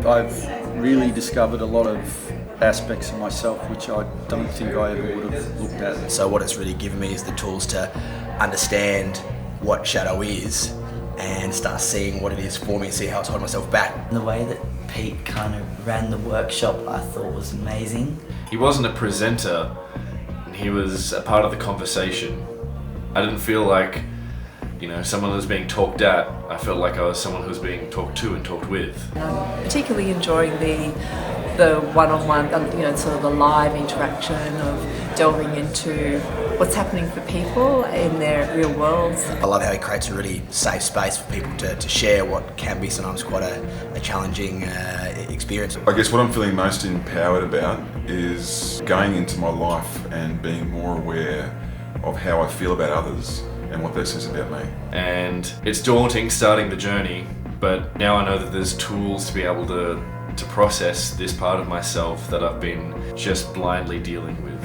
I've really discovered a lot of aspects of myself which I don't think I ever would have looked at. So what it's really given me is the tools to understand what shadow is and start seeing what it is for me and see how it's holding myself back. The way that Pete kind of ran the workshop I thought was amazing. He wasn't a presenter, he was a part of the conversation. I didn't feel like, someone was being talked at. I felt like I was someone who was being talked to and talked with. Particularly enjoying the one-on-one, sort of the live interaction of delving into what's happening for people in their real worlds. I love how he creates a really safe space for people to share what can be sometimes quite a challenging experience. I guess what I'm feeling most empowered about is going into my life and being more aware of how I feel about others and what that says about me. And it's daunting starting the journey, but now I know that there's tools to be able to process this part of myself that I've been just blindly dealing with.